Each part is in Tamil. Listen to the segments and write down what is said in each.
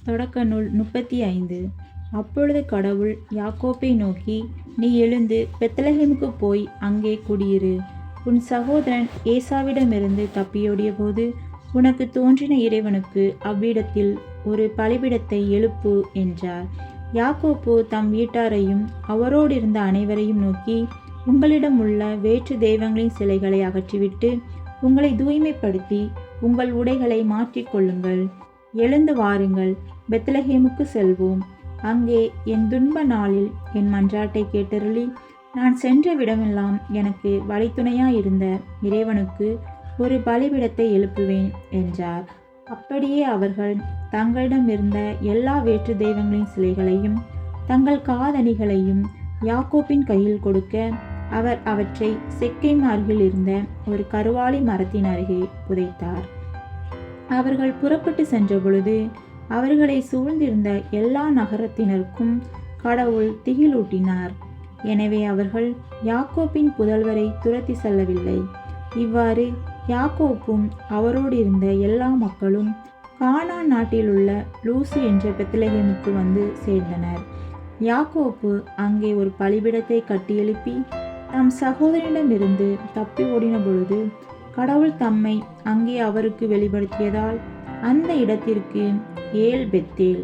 தொடக்க நூல் 35. அப்பொழுது கடவுள் யாக்கோப்பை நோக்கி, நீ எழுந்து பெத்லகேமுக்கு போய் அங்கே குடியிரு. உன் சகோதரன் ஏசாவிடமிருந்து தப்பியோடிய போது உனக்கு தோன்றின இறைவனுக்கு அவ்விடத்தில் ஒரு பலிபீடத்தை எழுப்பு என்றார். யாக்கோப்பு தம் வீட்டாரையும் அவரோடிருந்த அனைவரையும் நோக்கி, உங்களிடம் உள்ள வேற்று தெய்வங்களின் சிலைகளை அகற்றிவிட்டு உங்களை தூய்மைப்படுத்தி உங்கள் உடைகளை மாற்றிக்கொள்ளுங்கள். எழுந்து வாருங்கள், பெத்லகேமுக்கு செல்வோம். அங்கே என் துன்ப நாளில் என் மன்றாட்டை கேட்டருளி நான் சென்ற விடமெல்லாம் எனக்கு வழித்துணையாயிருந்த இறைவனுக்கு ஒரு பலிபீடத்தை எழுப்புவேன் என்றார். அப்படியே அவர்கள் தங்களிடமிருந்த எல்லா வேற்று தெய்வங்களின் சிலைகளையும் தங்கள் காதணிகளையும் யாக்கோப்பின் கையில் கொடுக்க, அவர் அவற்றை செக்கேம் அருகில் இருந்த ஒரு கருவாலி மரத்தின் அருகே புதைத்தார். அவர்கள் புறப்பட்டு சென்ற பொழுது அவர்களை சூழ்ந்திருந்த எல்லா நகரத்தினருக்கும் கடவுள் திகிலூட்டினார். எனவே அவர்கள் யாக்கோப்பின் புதல்வரை துரத்தி செல்லவில்லை. இவ்வாறு யாக்கோப்பும் அவரோடு இருந்த எல்லா மக்களும் கானான் நாட்டிலுள்ள லூசி என்ற பெத்லகேமுக்கு வந்து சேர்ந்தனர். யாக்கோப்பு அங்கே ஒரு பலிபீடத்தை கட்டி எழுப்பி தம் சகோதரனிடமிருந்து தப்பி ஓடின பொழுது கடவுள் தம்மை அங்கே அவருக்கு வெளிப்படுத்தியதால் அந்த இடத்திற்கு ஏல் பெத்தேல்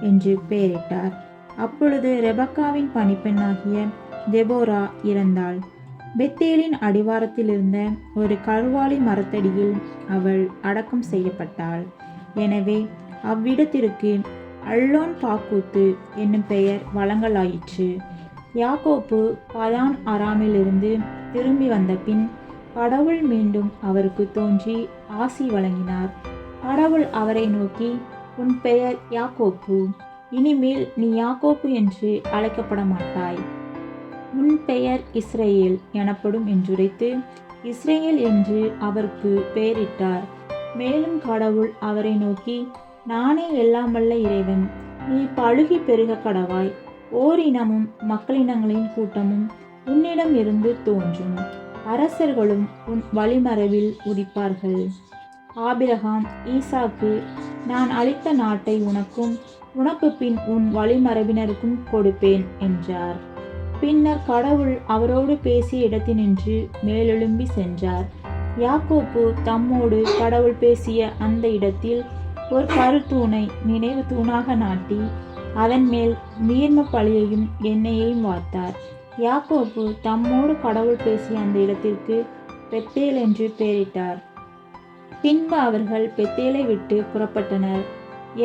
என்று பெயரிட்டார். அப்பொழுது ரெபக்காவின் பணிப்பெண்ணாகிய தெபோரா இறந்தாள். பெத்தேலின் அடிவாரத்தில் இருந்த ஒரு கருவாலி மரத்தடியில் அவள் அடக்கம் செய்யப்பட்டாள். எனவே அவ்விடத்திற்கு அல்லோன் பாக்கூத்து என்னும் பெயர் வழங்கலாயிற்று. யாக்கோப்பு பதான் அராமிலிருந்து திரும்பி வந்த பின் கடவுள் மீண்டும் அவருக்கு தோன்றி ஆசி வழங்கினார். கடவுள் அவரை நோக்கி, உன் பெயர் யாக்கோப்பு, இனிமேல் நீ யாக்கோப்பு என்று அழைக்கப்பட மாட்டாய். உன் பெயர் இஸ்ரேல் எனப்படும் என்றுரைத்து இஸ்ரேல் என்று அவருக்கு பெயரிட்டார். மேலும் கடவுள் அவரை நோக்கி, நானே எல்லாம் வல்ல இறைவன், நீ பழுகி பெருக கடவாய். ஓரினமும் மக்களினங்களின் கூட்டமும் உன்னிடம் இருந்து தோன்றும். அரசர்களும் உன் வழிமரபில் உதிப்பார்கள். ஆபிரகாம் ஈசாக்கு நான் அளித்த நாட்டை உனக்கும் உனக்கு பின் உன் வழிமரபினருக்கும் கொடுப்பேன் என்றார். பின்னர் கடவுள் அவரோடு பேசிய இடத்தினின்று மேலெழும்பி சென்றார். யாக்கோப்பு தம்மோடு கடவுள் பேசிய அந்த இடத்தில் ஒரு கருத்தூணை நினைவு தூணாக நாட்டி அதன் மேல் நீர்ம பழியையும் எண்ணெயையும் வார்த்தார். யாக்கோப்பு தம்மோடு கடவுள் பேசிய அந்த இடத்திற்கு பெத்தேல் என்று பெயரிட்டார். பின்பு அவர்கள் பெத்தேலை விட்டு புறப்பட்டனர்.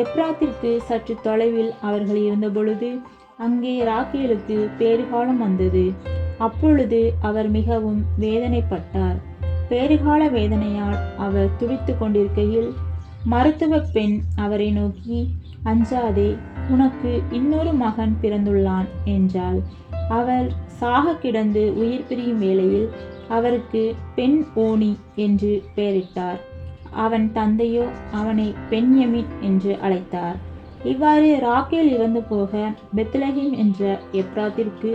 எப்ராத்திற்கு சற்று தொலைவில் அவர்கள் இருந்தபொழுது அங்கே ராக்கேலுக்கு பேறுகாலம் வந்தது. அப்பொழுது அவர் மிகவும் வேதனைப்பட்டார். பேறுகால வேதனையால் அவர் துடித்து கொண்டிருக்கையில் மருத்துவ பெண் அவரை நோக்கி, அஞ்சாதே, உனக்கு இன்னொரு மகன் பிறந்துள்ளான் என்றாள். அவர் சாக கிடந்து உயிர் பிரியும் வேளையில் அவருக்கு பெண் ஓனி என்று பெயரிட்டார். அவன் தந்தையோ அவனை பென்யமின் என்று அழைத்தார். இவ்வாறு ராக்கேல் இறந்து போக பெத்லகேம் என்ற எப்ராத்திற்கு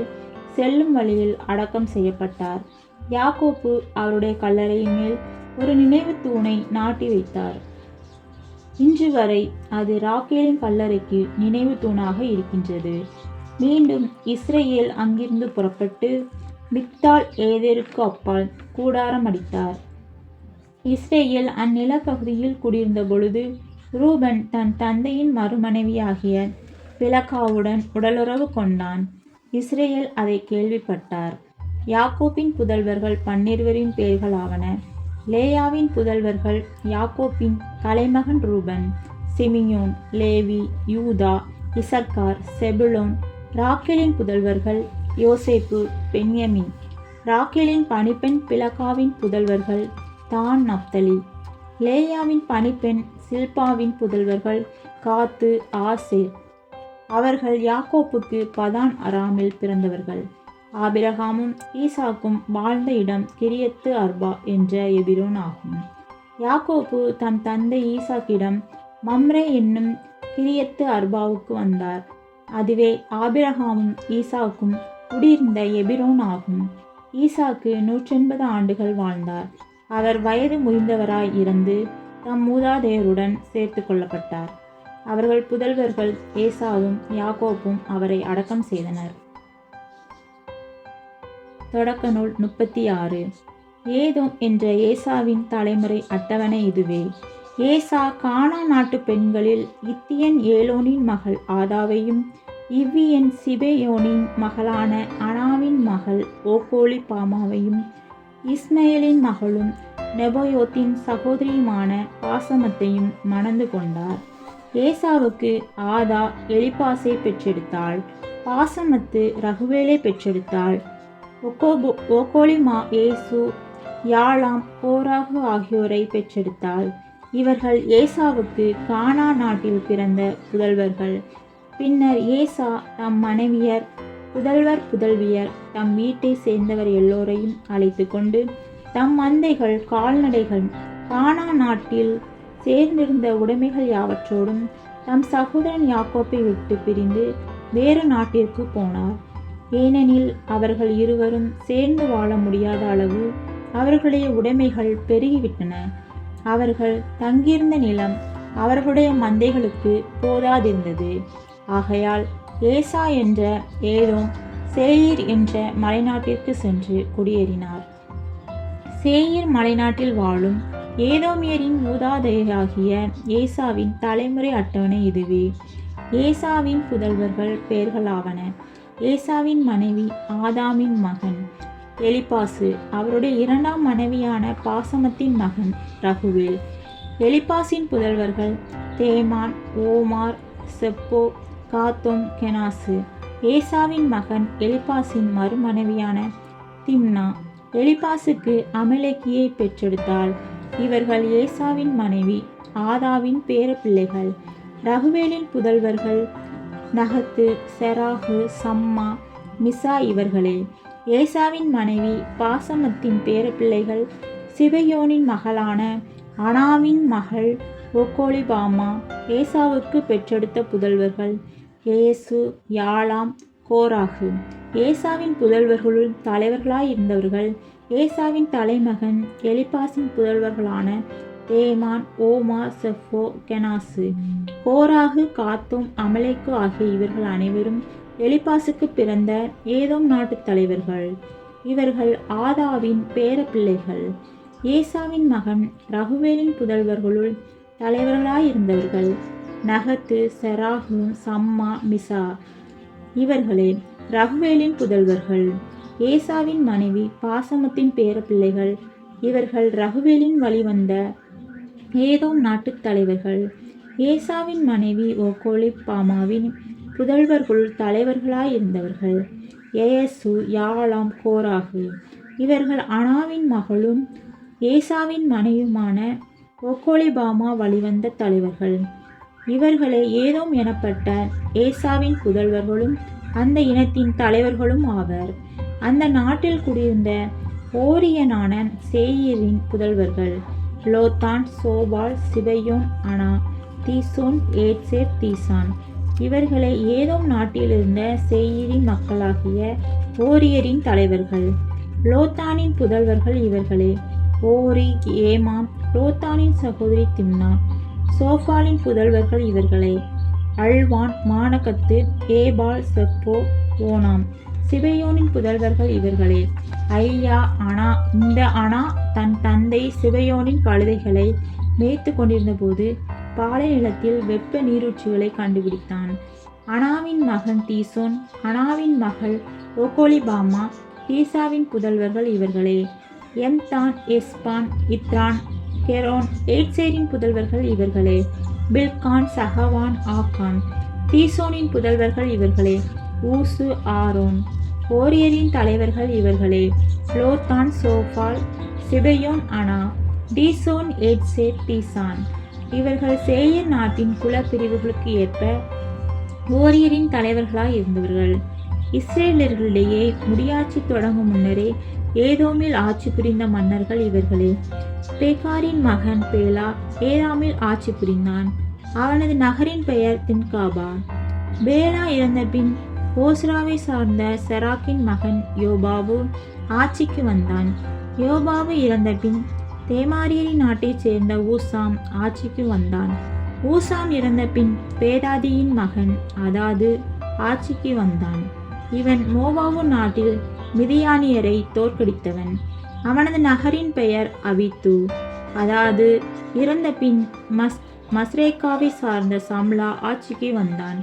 செல்லும் வழியில் அடக்கம் செய்யப்பட்டார். யாக்கோப்பு அவருடைய கல்லறையின் மேல் ஒரு நினைவு தூணை நாட்டி வைத்தார். இன்று வரை அது ராக்கேலின் கல்லறைக்கு நினைவு தூணாக இருக்கின்றது. மீண்டும் இஸ்ரேல் அங்கிருந்து புறப்பட்டு மிக்தால் ஏதேருக்கு அப்பால் கூடாரம் அடித்தார். இஸ்ரேல் அந்நிலப்பகுதியில் குடியிருந்த பொழுது ரூபன் தன் தந்தையின் மறுமனைவியாகிய பிலகாவுடன் உடலுறவு கொண்டான். இஸ்ரேல் அதை கேள்விப்பட்டார். யாக்கோப்பின் புதல்வர்கள் 12 பெயர்களாவன. லேயாவின் புதல்வர்கள் யாக்கோப்பின் தலைமகன் ரூபன், சிமியோன், லேவி, யூதா, இசக்கார், செபுலோன். ராக்கேலின் புதல்வர்கள் யோசேப்பு, பென்யமின். ராக்கேலின் பணிப்பெண் பிலகாவின் புதல்வர்கள் தான், நப்தலி. லேயாவின் பணிப்பெண் சில்பாவின் புதல்வர்கள் காத்து, ஆசேர். அவர்கள் யாக்கோப்புக்கு பதான் அராமில் பிறந்தவர்கள். ஆபிரகாமும் ஈசாக்கும் வாழ்ந்த இடம் கிரியத்து அர்பா என்ற எபிரோன் ஆகும். யாக்கோப்பு தம் தந்தை ஈசாக்கிடம் மம்ரே என்னும் கிரியத்து அர்பாவுக்கு வந்தார். அதுவே ஆபிரகாமும் ஈசாக்கும் குடியிருந்த எபிரோன் ஆகும். ஈசாக்கு 180 ஆண்டுகள் வாழ்ந்தார். அவர் வயது முதிர்ந்தவராய் இறந்து தம் மூதாதையருடன் சேர்த்து கொள்ளப்பட்டார். அவர்கள் புதல்வர்கள் ஏசாவும் யாக்கோப்பும் அவரை அடக்கம் செய்தனர். தொடக்க நூல் 36. ஏதோம் என்ற ஏசாவின் தலைமுறை அட்டவணை இதுவே. ஏசா கானான் நாட்டு பெண்களில் இத்தியன் ஏலோனின் மகள் ஆதாவையும், இவ்வியன் சிபெயோனின் மகளான அனாவின் மகள் ஓகோலிபாமாவையும், இஸ்மயேலின் மகளும் நெபோயோத்தின் சகோதரியுமான பாசமத்தையும் மணந்து கொண்டார். ஏசாவுக்கு ஆதா எலிப்பாசை பெற்றெடுத்தாள். பாசமத்து ரகுவேலை பெற்றெடுத்தாள். ஓகோலிமா ஏசு, யாலாம், கோராகு ஆகியோரை பெற்றெடுத்தாள். இவர்கள் ஏசாவுக்கு கானான் நாட்டில் பிறந்த புதல்வர்கள். பின்னர் ஏசா தம் மனைவியர், புதல்வர், புதல்வியர், தம் வீட்டை சேர்ந்தவர் எல்லோரையும் அழைத்து கொண்டு தம் மந்தைகள், கால்நடைகள், கானான் நாட்டில் சேர்ந்திருந்த உடைமைகள் யாவற்றோடும் தம் சகோதரன் யாக்கோப்பை விட்டு பிரிந்து வேறு நாட்டிற்கு போனார். ஏனெனில் அவர்கள் இருவரும் சேர்ந்து வாழ முடியாத அளவு அவர்களுடைய உடைமைகள் பெருகிவிட்டன. அவர்கள் தங்கியிருந்த நிலம் அவர்களுடைய மந்தைகளுக்கு போதாதிருந்தது. ஆகையால் ஏசா என்ற ஏதோம் சேயீர் என்ற மலைநாட்டிற்கு சென்று குடியேறினார். சேயீர் மலைநாட்டில் வாழும் ஏதோமியரின் மூதாதையராகிய ஏசாவின் தலைமுறை அட்டவணை இதுவே. ஏசாவின் புதல்வர்கள் பெயர்களாவன: ஏசாவின் மனைவி ஆதாமின் மகன் எலிப்பாசு, அவருடைய இரண்டாம் மனைவியான பாசமத்தின் மகன் ரகுவேல். எலிப்பாசின் புதல்வர்கள் தேமான், ஓமார், செப்போ, காத்தோம், கெனாசு. ஏசாவின் மகன் எலிப்பாசின் மறுமனைவியான திம்னா எலிப்பாசுக்கு அமலேக்கியை பெற்றெடுத்தாள். இவர்கள் ஏசாவின் மனைவி ஆதாவின் பேர பிள்ளைகள். ரகுவேலின் புதல்வர்கள் நகத்து, செராகு, சம்மா, மிசா இவர்களே. ஏசாவின் மனைவி பாசமத்தின் பேர பிள்ளைகள் சிபெயோனின் மகளான அனாவின் மகள் ஓகோலிபாமா. ஏசாவுக்கு பெற்றெடுத்த புதல்வர்கள் ஏசு, யாலாம், கோராகு. ஏசாவின் புதல்வர்களுள் தலைவர்களாயிருந்தவர்கள் ஏசாவின் தலைமகன் எலிப்பாசின் புதல்வர்களான தேமான், ஓமார், செப்போ, கெனாசு. கோராகு, காத்தோம், அமலேக்கு ஆகிய இவர்கள் அனைவரும் எலிப்பாசுக்கு பிறந்த ஏதோம் நாட்டு தலைவர்கள். இவர்கள் ஆதாவின் பேர பிள்ளைகள். ஏசாவின் மகன் ரகுவேலின் புதல்வர்களுள் தலைவர்களாயிருந்தவர்கள் நகத்து, செராகு, சம்மா, மிசா இவர்களே. ரகுவேலின் புதல்வர்கள். ஏசாவின் மனைவி பாசமத்தின் பேர பிள்ளைகள். இவர்கள் ரகுவேலின் வழிவந்த ஏதோம் நாட்டு தலைவர்கள். ஏசாவின் மனைவி ஓகோலிபாமாவின் புதல்வர்கள் தலைவர்களாயிருந்தவர்கள் ஏசு, யாலாம், கோராகு. இவர்கள் அனாவின் மகளும் ஏசாவின் மனைவியுமான ஓகோலிபாமா வழிவந்த தலைவர்கள். இவர்களே ஏதோம் எனப்பட்ட ஏசாவின் புதல்வர்களும் அந்த இனத்தின் தலைவர்களும் ஆவர். அந்த நாட்டில் குடியிருந்த ஓரியனான சேயீரின் புதல்வர்கள் லோத்தான், சோபால், சிபெயோன், அனா, தீசோன், ஏத்சேர், தீசான். இவர்களே ஏதோம் நாட்டிலிருந்த சேயீரின் மக்களாகிய ஓரியரின் தலைவர்கள். லோத்தானின் புதல்வர்கள் இவர்களே: ஓரி, ஏமாம். லோத்தானின் சகோதரி திம்னா. சோபாலின் புதல்வர்கள் இவர்களே: அல்வான், மானகத்து, ஏபால், செப்போ, ஓனாம். சிபெயோனின் புதல்வர்கள் இவர்களே: ஐயா, அனா. இந்த அனா தன் தந்தை சிபெயோனின் கழுதைகளை மேய்த்து கொண்டிருந்த போது பாலை நிலத்தில் வெப்ப நீரூற்றுகளை கண்டுபிடித்தான். அனாவின் மகன் தீசோன். அனாவின் மகள் ஓகோலிபாமா. தீசாவின் புதல்வர்கள் இவர்களே: எம்தான், எஸ்பான், இத்ரான், கெரோன். ஏட்சேரின் புதல்வர்கள் இவர்களே: பில்கான், சகவான், ஆக்கான். தீசோனின் புதல்வர்கள் இவர்களே: ஊசு, ஆரோன். ஓரியரின் தலைவர்கள் இவர்களே: லோத்தான், சோபால், சிபெயோன், அனா, தீசோன், ஏட்சேர், தீசான். இவர்கள் சேயீர் நாட்டின் குலப்பிரிவுகளுக்கு ஏற்ப ஓரியரின் தலைவர்களாய் இருந்தவர்கள். இஸ்ரேலர்களிடையே முடியாட்சி தொடங்கும் முன்னரே ஏதோமில் ஆட்சி புரிந்த மன்னர்கள் இவர்களே: பேகாரின் மகன் பேலா ஏதாமில் ஆட்சி புரிந்தான். அவனது நகரின் பெயர் தின்காபா. பேலா இறந்த பின் ஓஸ்ராவை சார்ந்த செராக்கின் மகன் யோபாபு ஆட்சிக்கு வந்தான். யோபாபு இறந்த பின் தேமாரியரின் நாட்டைச் சேர்ந்த ஊசாம் ஆட்சிக்கு வந்தான். ஊசாம் இறந்த பின் பேதாதியின் மகன் அதாது ஆட்சிக்கு வந்தான். இவன் மோவாபு நாட்டில் மிதியானியரை தோற்கடித்தவன். அவனது நகரின் பெயர் அவித்து. அதாவது இறந்த பின் மஸ்ரேக்காவை சார்ந்த சம்லா ஆட்சிக்கு வந்தான்.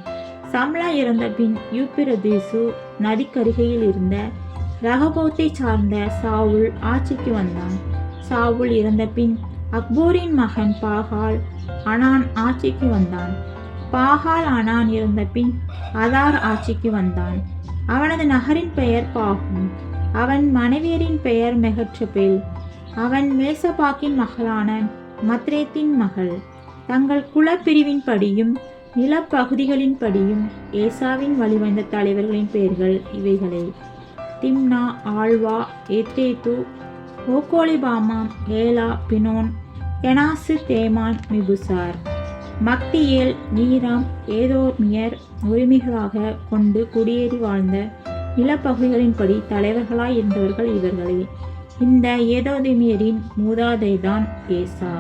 சம்லா இறந்த பின் யூப்பிரதீசு நதிக்கருகையில் இருந்த ரகபோத்தை சார்ந்த சாவுல் ஆட்சிக்கு வந்தான். சாவுல் இறந்த பின் அக்போரின் மகன் பாகால் அனான் ஆட்சிக்கு வந்தான். பாகால் அனான் இறந்த பின் அதார் ஆட்சிக்கு வந்தான். அவனது நகரின் பெயர் பாகும். அவன் மனைவியரின் பெயர் மெகற்றபேல். அவன் மேசபாக்கின் மகளான மத்ரேத்தின் மகள். தங்கள் குலப்பிரிவின்படியும் நிலப்பகுதிகளின்படியும் ஏசாவின் வழிவந்த தலைவர்களின் பெயர்கள் இவைகளே: திம்னா, ஆல்வா, எத்தேத்து, ஓகோலிபாமா, ஏலா, பினோன், கெனாசு, தேமான், மிபுசார். மக்தியேல், நீராம், ஏதோமியர் உரிமைகளாக கொண்டு குடியேறி வாழ்ந்த நிலப்பகுதிகளின்படி தலைவர்களாய் இருந்தவர்கள் இவர்களே. இந்த ஏதோமியரின் மூதாதைதான் ஏசா.